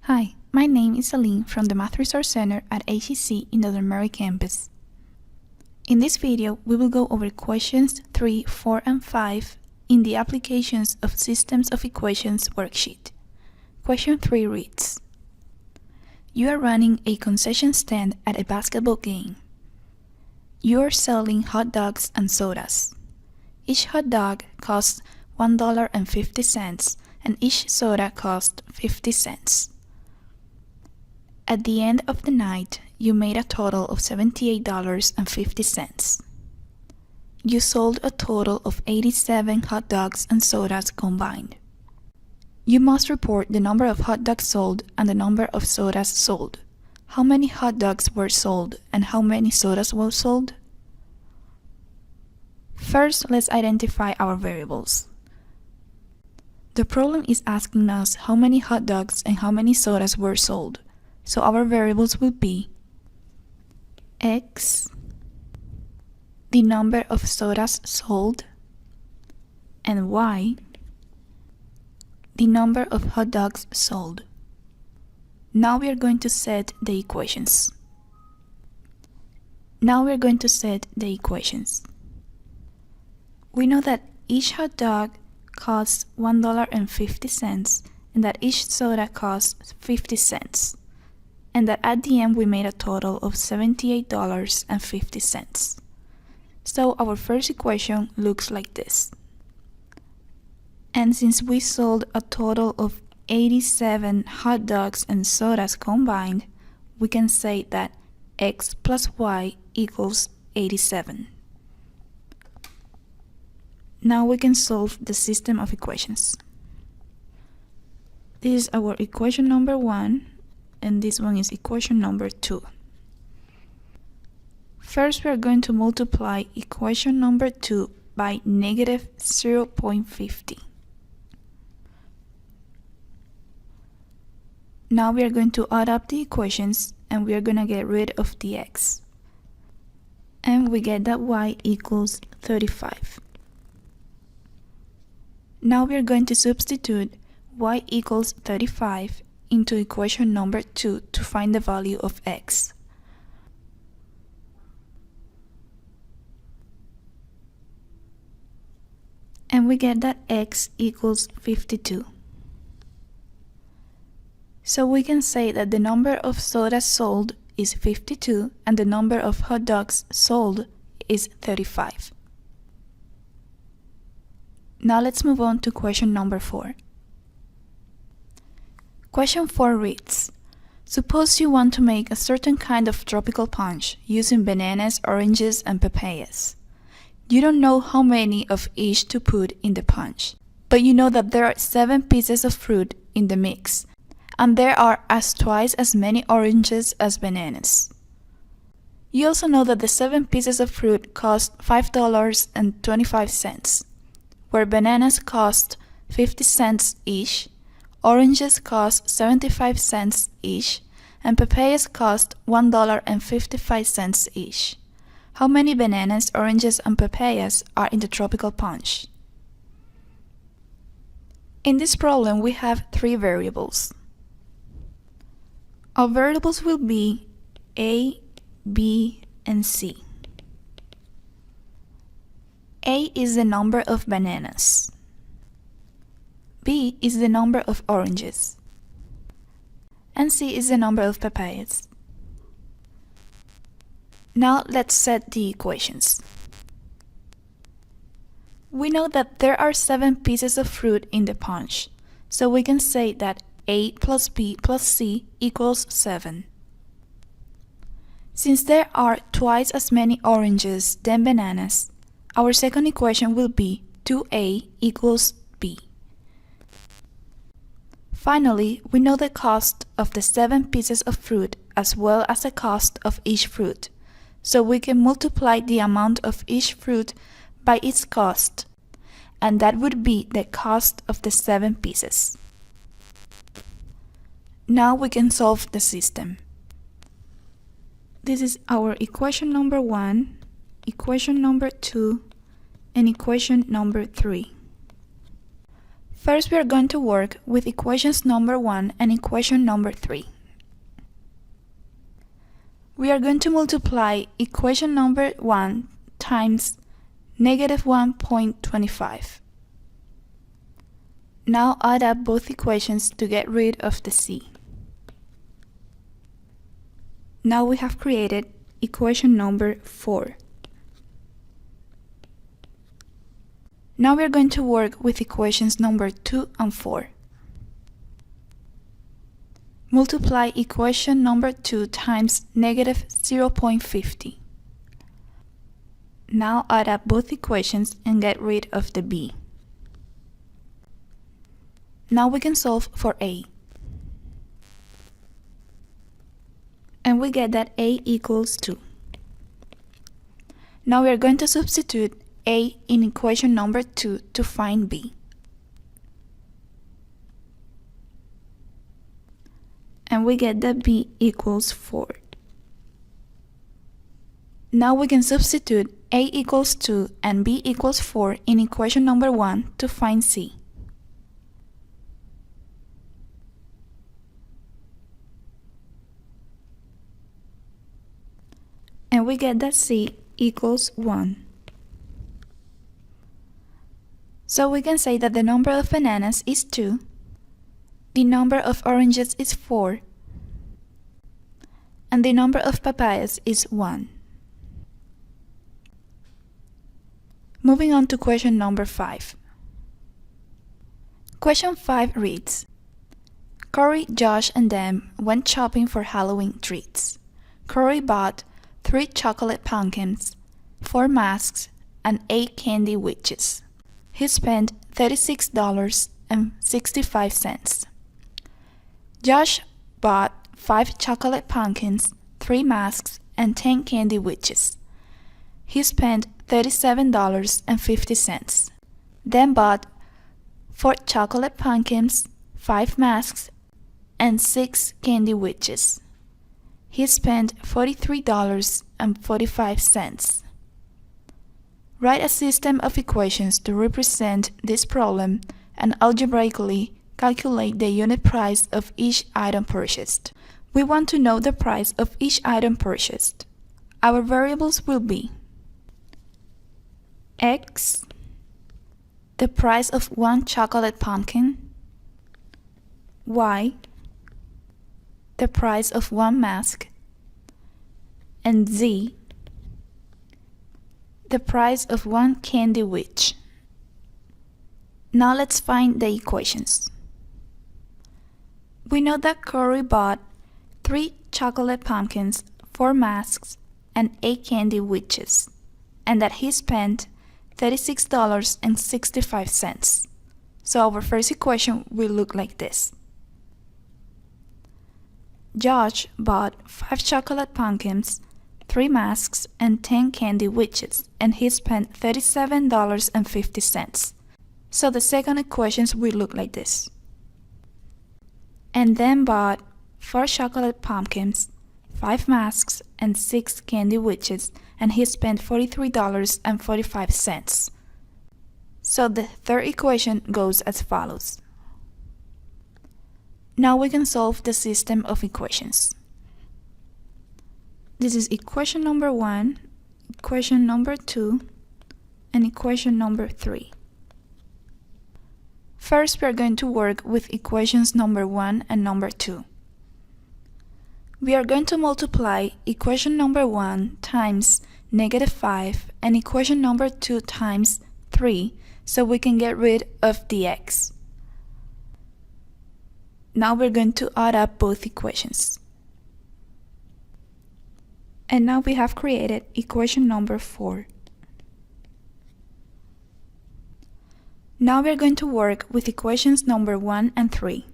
Hi, my name is Aline from the Math Resource Center at HEC in the Del Murray campus. In this video, we will go over questions 3, 4, and 5 in the Applications of Systems of Equations worksheet. Question 3 reads: You are running a concession stand at a basketball game. You are selling hot dogs and sodas. Each hot dog costs $1.50 and each soda costs 50 cents. At the end of the night, you made a total of $78.50. You sold a total of 87 hot dogs and sodas combined. You must report the number of hot dogs sold and the number of sodas sold. How many hot dogs were sold and how many sodas were sold? First, let's identify our variables. The problem is asking us how many hot dogs and how many sodas were sold. So our variables will be X, the number of sodas sold, and Y, the number of hot dogs sold. Now we are going to set the equations. We know that each hot dog costs $1.50 and that each soda costs 50 cents. And that at the end we made a total of $78.50. So our first equation looks like this. And since we sold a total of 87 hot dogs and sodas combined, we can say that X plus Y equals 87. Now we can solve the system of equations. This is our equation number 1. And this one is equation number 2. First, we are going to multiply equation number 2 by negative 0.50. Now we are going to add up the equations and we are going to get rid of the x. And we get that y equals 35. Now we are going to substitute y equals 35 into equation number 2 to find the value of x. And we get that x equals 52. So we can say that the number of sodas sold is 52 and the number of hot dogs sold is 35. Now let's move on to question number 4. Question 4 reads: Suppose you want to make a certain kind of tropical punch using bananas, oranges, and papayas. You don't know how many of each to put in the punch, but you know that there are 7 pieces of fruit in the mix, and there are twice as many oranges as bananas. You also know that the 7 pieces of fruit cost $5.25, where bananas cost 50 cents each, oranges cost 75 cents each, and papayas cost $1.55 each. How many bananas, oranges, and papayas are in the tropical punch? In this problem, we have 3 variables. Our variables will be A, B, and C. A is the number of bananas. B is the number of oranges, and C is the number of papayas. Now let's set the equations. We know that there are 7 pieces of fruit in the punch, so we can say that A plus B plus C equals 7. Since there are twice as many oranges than bananas, our second equation will be 2A equals B. Finally, we know the cost of the 7 pieces of fruit as well as the cost of each fruit, so we can multiply the amount of each fruit by its cost, and that would be the cost of the 7 pieces. Now we can solve the system. This is our equation number 1, equation number 2, and equation number 3. First, we are going to work with equations number 1 and equation number 3. We are going to multiply equation number 1 times negative 1.25. Now add up both equations to get rid of the c. Now we have created equation number 4. Now we are going to work with equations number 2 and 4. Multiply equation number 2 times negative 0.50. Now add up both equations and get rid of the b. Now we can solve for a. And we get that a equals 2. Now we are going to substitute a in equation number 2 to find b. And we get that b equals 4. Now we can substitute a equals 2 and b equals 4 in equation number 1 to find c. And we get that c equals 1. So we can say that the number of bananas is 2, the number of oranges is 4, and the number of papayas is 1. Moving on to question number 5. Question 5 reads, Corey, Josh, and them went shopping for Halloween treats. Corey bought 3 chocolate pumpkins, 4 masks, and 8 candy witches. He spent $36.65. Josh bought 5 chocolate pumpkins, 3 masks, and 10 candy witches. He spent $37.50. Then bought 4 chocolate pumpkins, 5 masks, and 6 candy witches. He spent $43.45. Write a system of equations to represent this problem and algebraically calculate the unit price of each item purchased. We want to know the price of each item purchased. Our variables will be x, the price of 1 chocolate pumpkin, y, the price of 1 mask, and z, the price of 1 candy witch. Now let's find the equations. We know that Corey bought 3 chocolate pumpkins, 4 masks, and 8 candy witches, and that he spent $36.65. So our first equation will look like this. Josh bought 5 chocolate pumpkins, 3 masks, and 10 candy witches, and he spent $37.50. So the second equation will look like this. And then bought 4 chocolate pumpkins, 5 masks, and 6 candy witches, and he spent $43.45. So the third equation goes as follows. Now we can solve the system of equations. This is equation number 1, equation number 2, and equation number 3. First, we are going to work with equations number 1 and number 2. We are going to multiply equation number 1 times negative 5 and equation number 2 times 3 so we can get rid of the x. Now we're going to add up both equations. And now we have created equation number 4. Now we are going to work with equations number 1 and 3.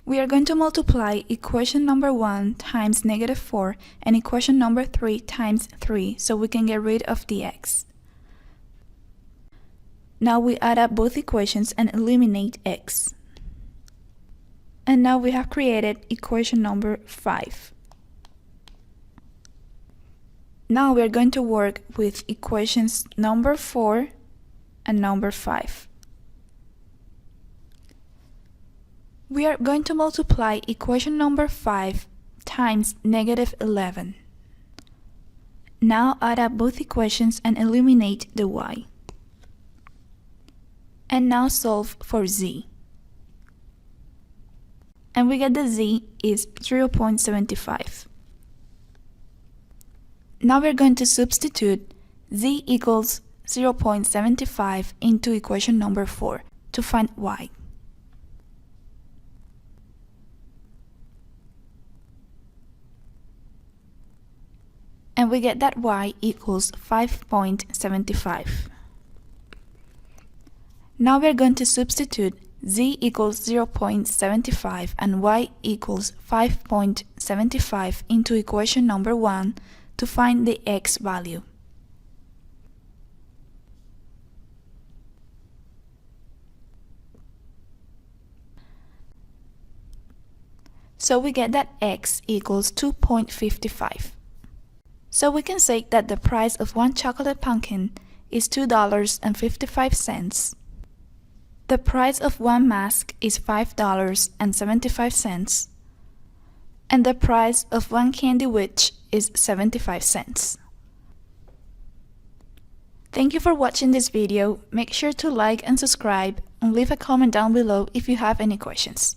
We are going to multiply equation number 1 times negative 4 and equation number 3 times 3 so we can get rid of the x. Now we add up both equations and eliminate x. And now we have created equation number 5. Now we are going to work with equations number 4 and number 5. We are going to multiply equation number 5 times -11. Now add up both equations and eliminate the y. And now solve for z. And we get the z is 0.75. Now we're going to substitute z equals 0.75 into equation number 4 to find y. And we get that y equals 5.75. Now we're going to substitute z equals 0.75 and y equals 5.75 into equation number 1 to find the x value. So we get that x equals 2.55. So we can say that the price of one chocolate pumpkin is $2.55. The price of one mask is $5.75. And the price of one candy witch is 75 cents. Thank you for watching this video. Make sure to like and subscribe and leave a comment down below if you have any questions.